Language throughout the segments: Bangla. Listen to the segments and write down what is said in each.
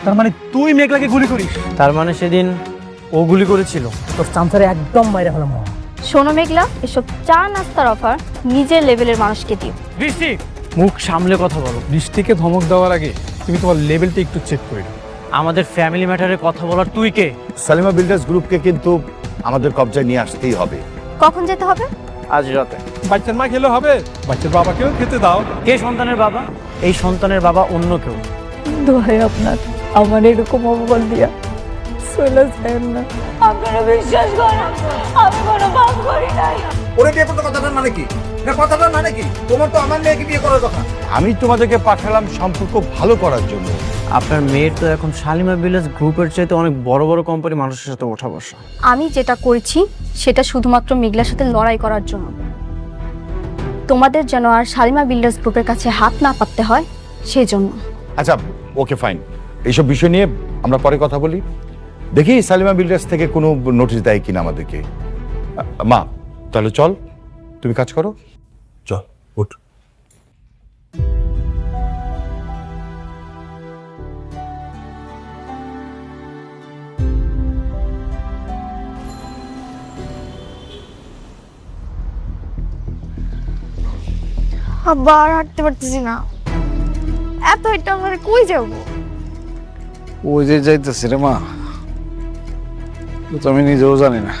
তার মানে তুই মেঘলাকে গুলি করিস? তার মানে সেদিন ও গুলি করেছিল? তোর চামচারে একদম মাইরে হলাম। শোনো মেঘলা, এসব চা নাস্তার অফার নিজের লেভেলের মানুষকে দিও। বৃষ্টি, মুখ সামলে কথা বলো। বৃষ্টিকে ধমক দেওয়ার আগে তুমি তোমার লেভেলটা একটু চেক করে নাও। আমাদের ফ্যামিলি ম্যাটারে কথা বলার তুই কে? সালিমা বিল্ডার্স গ্রুপকে কিন্তু আমাদের কবজায় নিয়ে আসতেই হবে। কখন যেতে হবে? আজ রাতে। বাচ্চার মা খেলে হবে, বাচ্চার বাবাকেও খেতে দাও। কে সন্তানের বাবা? এই সন্তানের বাবা অন্য কেউ। দোহাই আপনার, আমার এরকম অপমান দিয়া চলে যায় না। আপনারা বিশ্বাস করেন, আমি কোনো পাপ করি নাই। ওরে বিয়ে করতে কথাটার মানে কি? না কথাটার মানে কি? তোমার তো আমার মেয়েকে বিয়ে করার কথা। আমি তোমাদেরকে পাঠালাম সম্পর্ক ভালো করার জন্য। আপনার মেয়ের তো এখন শালিমা ভিলেজ গ্রুপের চাইতে অনেক বড় বড় কোম্পানি মানুষের সাথে ওঠা বসা। আমি যেটা করেছি সেটা শুধুমাত্র মেঘলার সাথে লড়াই করার জন্য। তোমাদের যেন আর শালিমা বিল্ডার্স গ্রুপের কাছে হাত না পাততে হয় সেই জন্য। আচ্ছা, ওকে ফাইন। এইসব বিষয় নিয়ে আমরা পরে কথা বলি। দেখি সালিমা বিল্ডার্স থেকে কোনো নোটিশ দেয় কিনা আমাদেরকে। মা, তাহলে চল, তুমি কাজ করো। চল, উঠ। আব্বা আর হাঁটতে পারতেছি না, এত এটা আমরা কই যাবো? ওই যে যাইতেছি রে মা, তো আমি নিজেও জানি না।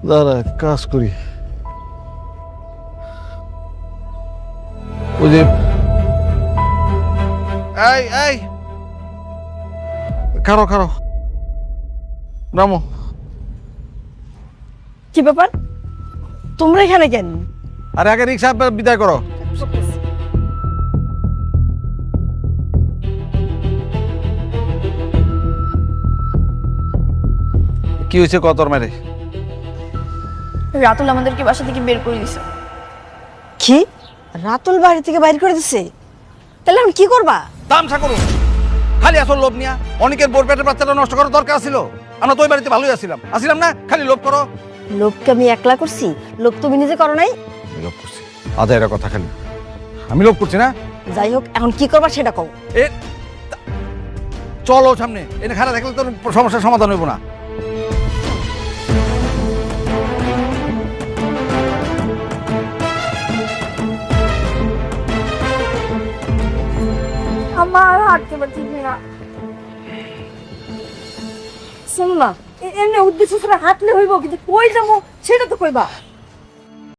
দাঁড়া, কাজ করি। ওই যে এই খারো খারো, নামো। কি ব্যাপার, তোমরা এখানে কেন? আরে আগে রিক্সা বিদায় করো। কি হয়েছে কতর মেরে? রাতুল আমাদেরকে বাসা থেকে বের করে দিছে। কি? রাতুল বাড়ি থেকে বাইর করে দিছে? তাহলে এখন কি করবা? তামসা করুন, খালি আসল লোভ নিয়া অনেকের বোর পেটের বাচ্চাটা নষ্ট করার দরকার ছিল। আমরা তো ওই বাড়িতে ভালোই আসছিলাম না? খালি লোভ করো। লোককে আমি একলা করছি, লোক তুমি নিজে করো নাই? আমি লোভ করছি, আদায়ের কথা খালি। আমি লোভ করছি না? যাই হোক, এখন কি করবা সেটা কও। এ চলো সামনে, এনে খারাপ দেখলে তোর সমস্যার সমাধান হইব না। আমার হাঁটতে পারছি না। শোনো না, এমনি উদ্দেশ্য ছাড়া হাঁটলে হইব, কিন্তু কই যাবো সেটা তো কইবা।